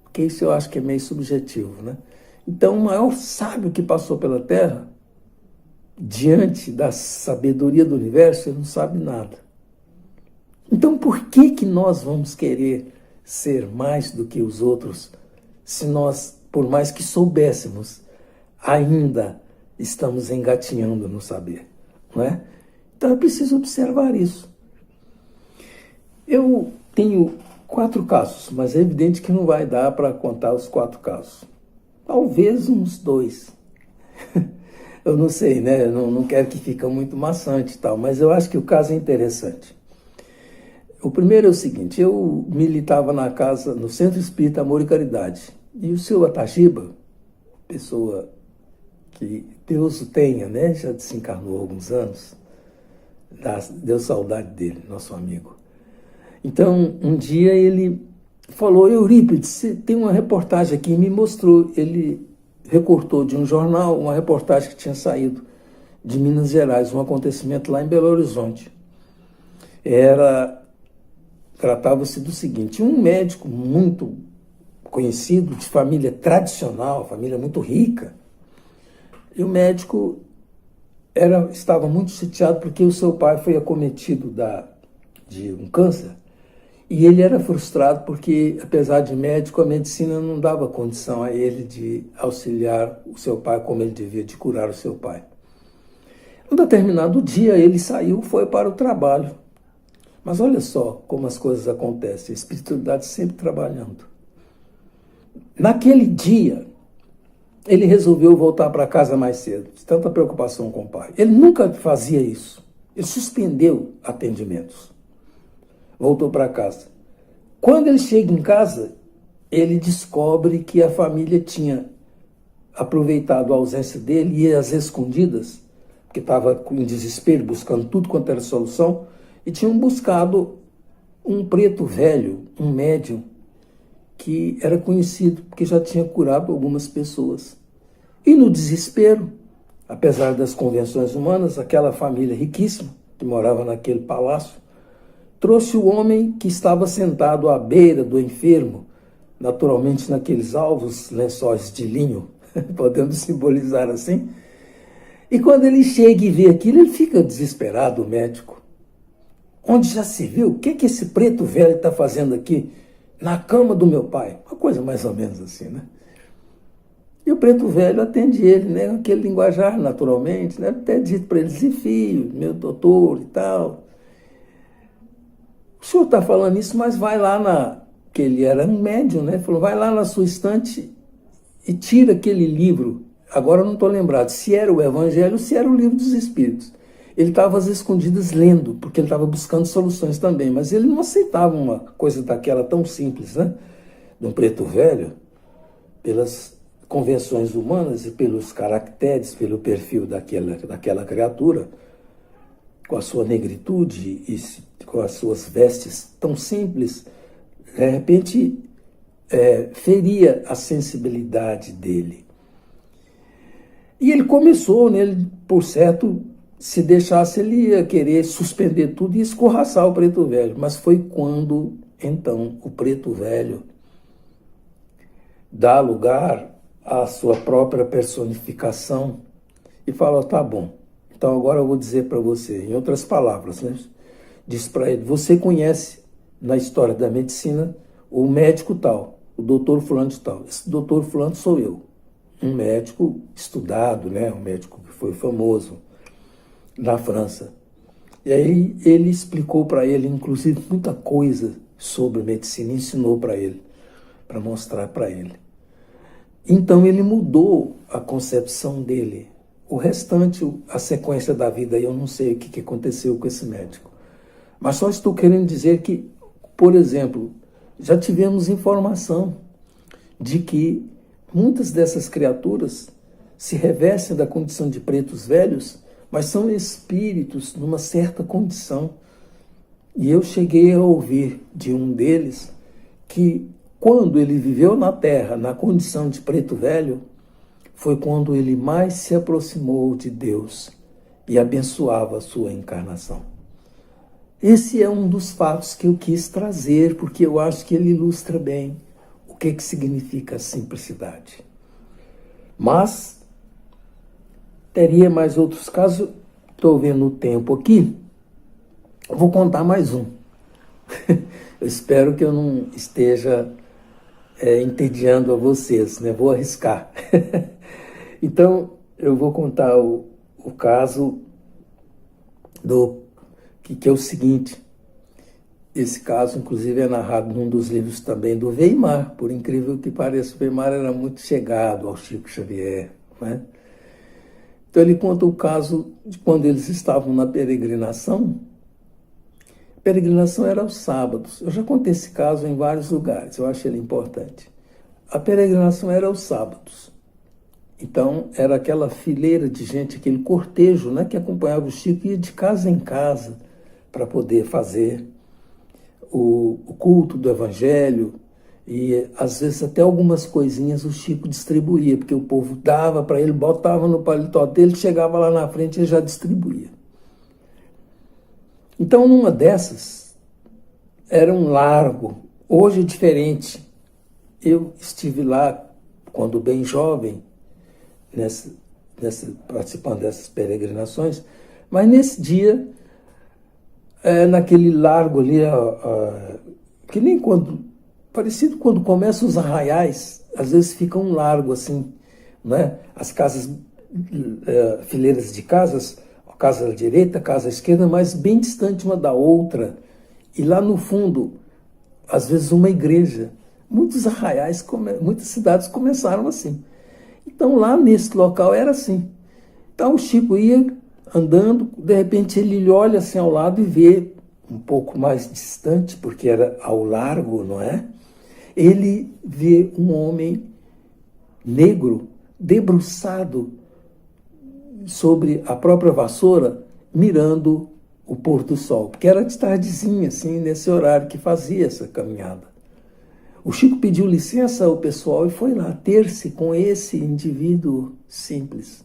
I: Porque isso eu acho que é meio subjetivo, né? Então, o maior sábio que passou pela Terra, diante da sabedoria do universo, ele não sabe nada. Então, por que nós vamos querer ser mais do que os outros, se nós, por mais que soubéssemos, ainda estamos engatinhando no saber, não é? Então, é preciso observar isso. Eu tenho 4 casos, mas é evidente que não vai dar para contar os 4 casos. Talvez uns 2. Eu não sei, né? Eu não quero que fique muito maçante e tal, mas eu acho que o caso é interessante. O primeiro é o seguinte, eu militava no Centro Espírita Amor e Caridade, e o seu Atajiba, pessoa que Deus o tenha, né? Já desencarnou há alguns anos, deu saudade dele, nosso amigo. Então, um dia ele falou, Eurípides, tem uma reportagem aqui, me mostrou, ele recortou de um jornal uma reportagem que tinha saído de Minas Gerais, um acontecimento lá em Belo Horizonte. Tratava-se do seguinte, um médico muito conhecido, de família tradicional, família muito rica, e o médico estava muito chateado porque o seu pai foi acometido de um câncer, e ele era frustrado porque, apesar de médico, a medicina não dava condição a ele de auxiliar o seu pai como ele devia, de curar o seu pai. Um determinado dia ele saiu, foi para o trabalho. Mas olha só como as coisas acontecem, a espiritualidade sempre trabalhando. Naquele dia, ele resolveu voltar para casa mais cedo, de tanta preocupação com o pai. Ele nunca fazia isso. Ele suspendeu atendimentos. Voltou para casa. Quando ele chega em casa, ele descobre que a família tinha aproveitado a ausência dele e às escondidas, porque estava em desespero, buscando tudo quanto era solução, e tinham buscado um preto velho, um médium, que era conhecido, porque já tinha curado algumas pessoas. E no desespero, apesar das convenções humanas, aquela família riquíssima, que morava naquele palácio, trouxe o homem que estava sentado à beira do enfermo, naturalmente naqueles alvos lençóis de linho, podendo simbolizar assim. E quando ele chega e vê aquilo, ele fica desesperado, o médico. Onde já se viu? O que esse preto velho está fazendo aqui? Na cama do meu pai. Uma coisa mais ou menos assim, né? E o preto velho atende ele, né? Aquele linguajar, naturalmente, né? Até dito para ele, filho, meu doutor e tal. O senhor está falando isso, mas vai lá que ele era um médium, né? Falou, vai lá na sua estante e tira aquele livro. Agora eu não estou lembrado se era o Evangelho ou se era o Livro dos Espíritos. Ele estava às escondidas lendo, porque ele estava buscando soluções também, mas ele não aceitava uma coisa daquela tão simples, né? De um preto velho, pelas convenções humanas e pelos caracteres, pelo perfil daquela criatura, com a sua negritude e com as suas vestes tão simples, de repente feria a sensibilidade dele. E ele começou, né, por certo, se deixasse, ele ia querer suspender tudo e escorraçar o preto velho. Mas foi quando, então, o preto velho dá lugar à sua própria personificação e fala, tá bom, então agora eu vou dizer para você, em outras palavras, né? Diz para ele, você conhece na história da medicina o médico tal, o doutor fulano de tal. Esse doutor fulano sou eu, um médico estudado, né? Um médico que foi famoso na França. E aí ele explicou para ele, inclusive, muita coisa sobre medicina, ensinou para ele, para mostrar para ele. Então ele mudou a concepção dele. O restante, a sequência da vida, eu não sei o que aconteceu com esse médico. Mas só estou querendo dizer que, por exemplo, já tivemos informação de que muitas dessas criaturas se revestem da condição de pretos velhos, mas são espíritos numa certa condição. E eu cheguei a ouvir de um deles que, quando ele viveu na Terra, na condição de preto velho, foi quando ele mais se aproximou de Deus e abençoava a sua encarnação. Esse é um dos fatos que eu quis trazer, porque eu acho que ele ilustra bem o que significa a simplicidade. Mas teria mais outros casos, estou vendo o tempo aqui, vou contar mais um. Eu espero que eu não esteja entediando a vocês, né? Vou arriscar. Então, eu vou contar o caso que é o seguinte. Esse caso, inclusive, é narrado num dos livros também do Weimar. Por incrível que pareça, o Weimar era muito chegado ao Chico Xavier, né? Então, ele conta o caso de quando eles estavam na peregrinação. A peregrinação era aos sábados. Eu já contei esse caso em vários lugares, eu acho ele importante. A peregrinação era aos sábados. Então, era aquela fileira de gente, aquele cortejo, né, que acompanhava o Chico e ia de casa em casa para poder fazer o culto do Evangelho. E, às vezes, até algumas coisinhas o Chico distribuía, porque o povo dava para ele, botava no paletó dele, chegava lá na frente e ele já distribuía. Então, numa dessas, era um largo. Hoje é diferente. Eu estive lá, quando bem jovem, participando dessas peregrinações, mas nesse dia, naquele largo ali, que nem parecido quando começam os arraiais, às vezes fica um largo assim, né? As casas, fileiras de casas, a casa à direita, a casa à esquerda, mas bem distante uma da outra. E lá no fundo, às vezes uma igreja. Muitos arraiais, muitas cidades começaram assim. Então lá nesse local era assim. Então o Chico ia andando, de repente ele olha assim ao lado e vê um pouco mais distante, porque era ao largo, não é? Ele vê um homem negro debruçado sobre a própria vassoura, mirando o pôr do sol, porque era de tardezinha, assim, nesse horário que fazia essa caminhada. O Chico pediu licença ao pessoal e foi lá ter-se com esse indivíduo simples.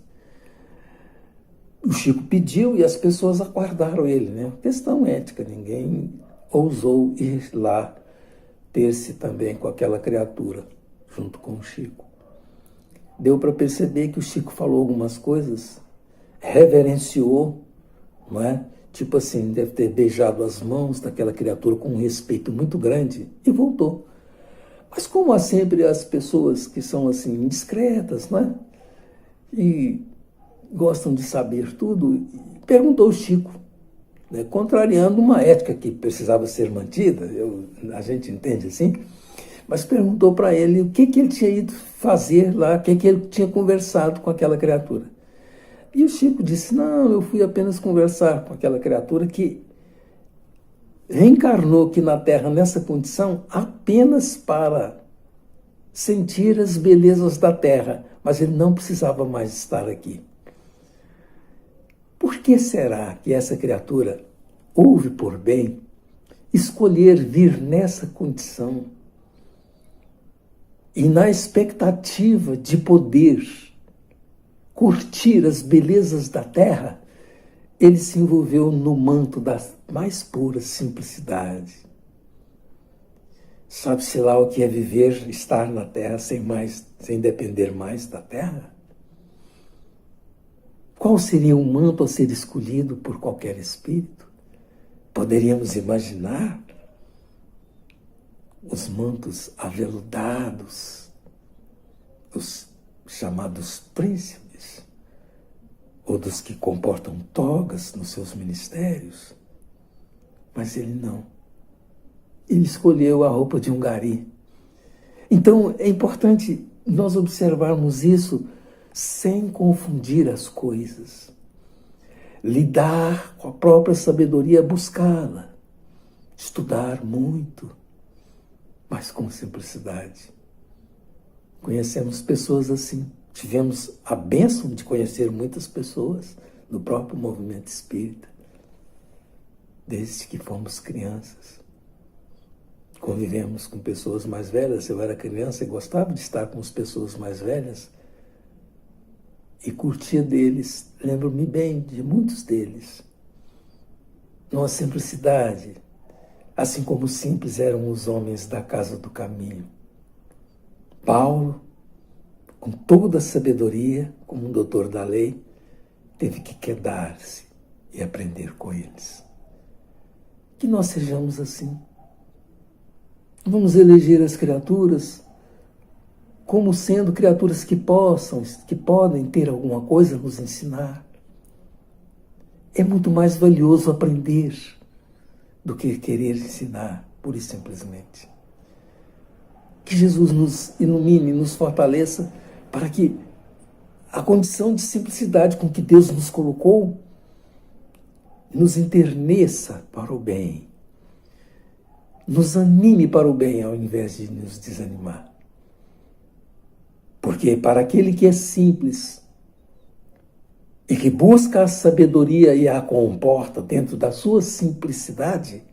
I: O Chico pediu e as pessoas aguardaram ele, né? Questão ética, ninguém ousou ir lá ter-se também com aquela criatura, junto com o Chico. Deu para perceber que o Chico falou algumas coisas, reverenciou, não é? Tipo assim, deve ter beijado as mãos daquela criatura com um respeito muito grande e voltou. Mas como há sempre as pessoas que são assim indiscretas, não é? E gostam de saber tudo, perguntou o Chico, né? Contrariando uma ética que precisava ser mantida, a gente entende assim, mas perguntou para ele o que ele tinha ido fazer lá, o que ele tinha conversado com aquela criatura. E o Chico disse, não, eu fui apenas conversar com aquela criatura que reencarnou aqui na Terra nessa condição apenas para sentir as belezas da Terra, mas ele não precisava mais estar aqui. Por que será que essa criatura houve por bem escolher vir nessa condição e na expectativa de poder curtir as belezas da Terra, ele se envolveu no manto da mais pura simplicidade. Sabe-se lá o que é viver, estar na Terra sem depender mais da Terra? Qual seria o manto a ser escolhido por qualquer espírito? Poderíamos imaginar os mantos aveludados, os chamados príncipes, ou dos que comportam togas nos seus ministérios. Mas ele não. Ele escolheu a roupa de um gari. Então, é importante nós observarmos isso sem confundir as coisas. Lidar com a própria sabedoria, buscá-la. Estudar muito, mas com simplicidade. Conhecemos pessoas assim. Tivemos a bênção de conhecer muitas pessoas no próprio movimento espírita, desde que fomos crianças. Convivemos com pessoas mais velhas. Eu era criança e gostava de estar com as pessoas mais velhas e curtia deles. Lembro-me bem de muitos deles, numa simplicidade, assim como simples eram os homens da Casa do Caminho. Paulo, com toda a sabedoria, como um doutor da lei, teve que quedar-se e aprender com eles. Que nós sejamos assim. Vamos eleger as criaturas como sendo criaturas que podem ter alguma coisa a nos ensinar. É muito mais valioso aprender do que querer ensinar, pura e simplesmente. Que Jesus nos ilumine, nos fortaleça, para que a condição de simplicidade com que Deus nos colocou nos enterneça para o bem, nos anime para o bem ao invés de nos desanimar. Porque para aquele que é simples e que busca a sabedoria e a comporta dentro da sua simplicidade,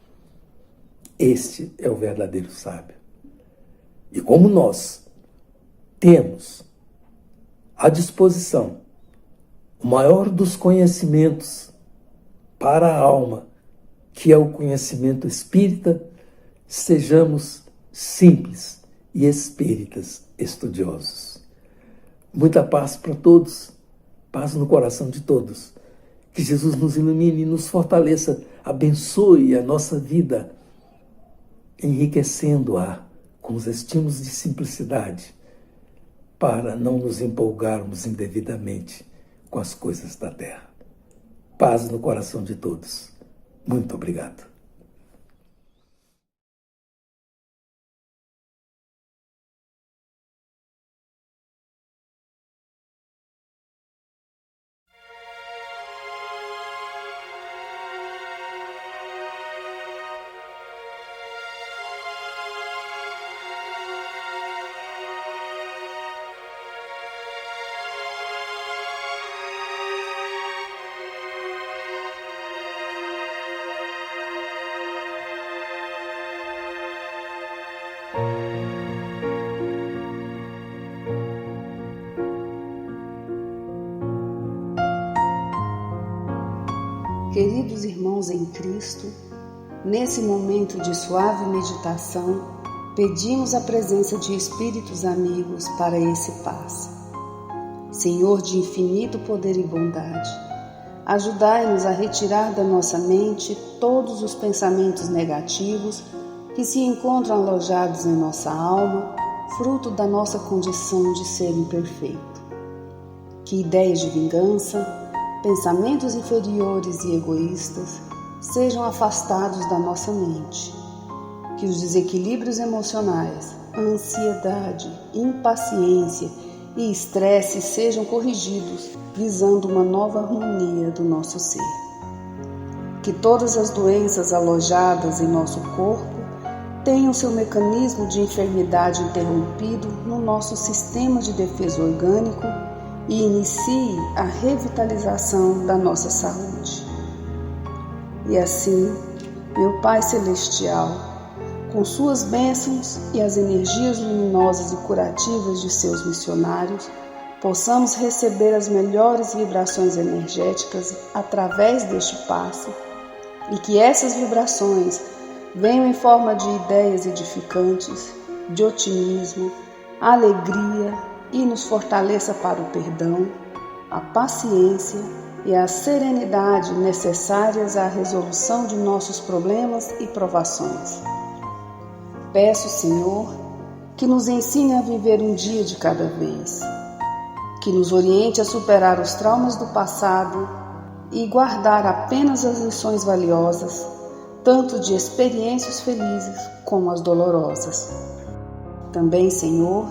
I: este é o verdadeiro sábio. E como nós temos à disposição o maior dos conhecimentos para a alma, que é o conhecimento espírita, sejamos simples e espíritas estudiosos. Muita paz para todos, paz no coração de todos. Que Jesus nos ilumine e nos fortaleça, abençoe a nossa vida, enriquecendo-a com os estímulos de simplicidade, para não nos empolgarmos indevidamente com as coisas da terra. Paz no coração de todos. Muito obrigado.
J: Queridos irmãos em Cristo, nesse momento de suave meditação, pedimos a presença de espíritos amigos para esse passe. Senhor de infinito poder e bondade, ajudai-nos a retirar da nossa mente todos os pensamentos negativos que se encontram alojados em nossa alma, fruto da nossa condição de ser imperfeito. Que ideias de vingança, pensamentos inferiores e egoístas sejam afastados da nossa mente. Que os desequilíbrios emocionais, ansiedade, impaciência e estresse sejam corrigidos, visando uma nova harmonia do nosso ser. Que todas as doenças alojadas em nosso corpo tenham seu mecanismo de enfermidade interrompido no nosso sistema de defesa orgânico e inicie a revitalização da nossa saúde. E assim, meu Pai Celestial, com suas bênçãos e as energias luminosas e curativas de seus missionários, possamos receber as melhores vibrações energéticas através deste passe e que essas vibrações venham em forma de ideias edificantes, de otimismo, alegria e nos fortaleça para o perdão, a paciência e a serenidade necessárias à resolução de nossos problemas e provações. Peço, Senhor, que nos ensine a viver um dia de cada vez, que nos oriente a superar os traumas do passado e guardar apenas as lições valiosas, tanto de experiências felizes como as dolorosas. Também, Senhor,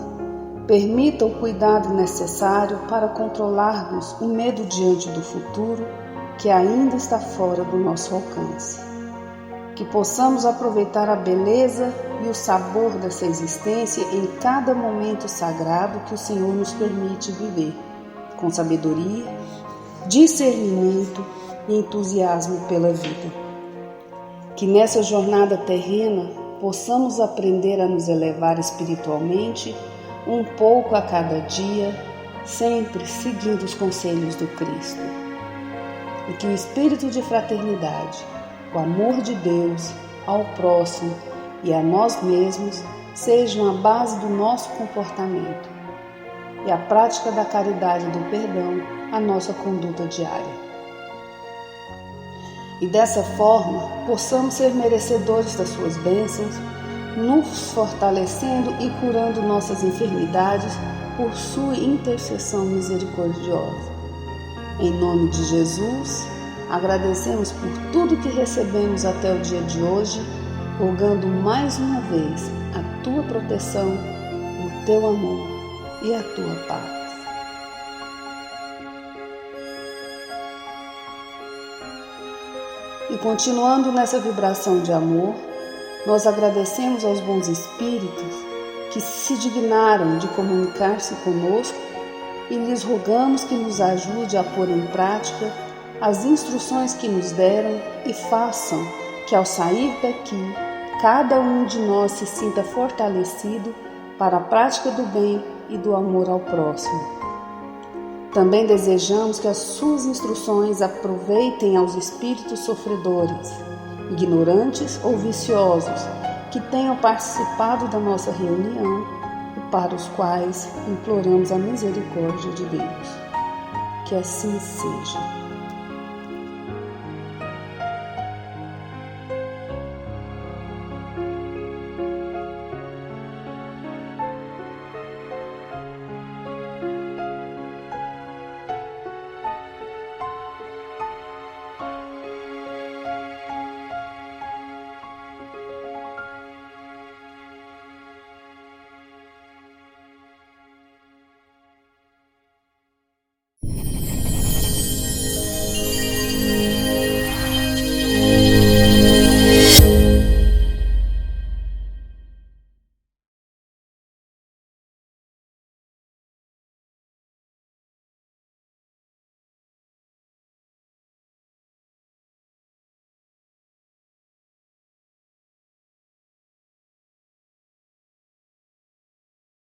J: permita o cuidado necessário para controlarmos o medo diante do futuro que ainda está fora do nosso alcance. Que possamos aproveitar a beleza e o sabor dessa existência em cada momento sagrado que o Senhor nos permite viver, com sabedoria, discernimento e entusiasmo pela vida. Que nessa jornada terrena possamos aprender a nos elevar espiritualmente um pouco a cada dia, sempre seguindo os conselhos do Cristo. E que o espírito de fraternidade, o amor de Deus ao próximo e a nós mesmos sejam a base do nosso comportamento e a prática da caridade e do perdão a nossa conduta diária. E dessa forma possamos ser merecedores das suas bênçãos, nos fortalecendo e curando nossas enfermidades por sua intercessão misericordiosa. Em nome de Jesus, agradecemos por tudo que recebemos até o dia de hoje, rogando mais uma vez a tua proteção, o teu amor e a tua paz. E continuando nessa vibração de amor, nós agradecemos aos bons espíritos que se dignaram de comunicar-se conosco e lhes rogamos que nos ajude a pôr em prática as instruções que nos deram e façam que ao sair daqui, cada um de nós se sinta fortalecido para a prática do bem e do amor ao próximo. Também desejamos que as suas instruções aproveitem aos espíritos sofredores, ignorantes ou viciosos, que tenham participado da nossa reunião e para os quais imploramos a misericórdia de Deus. Que assim seja.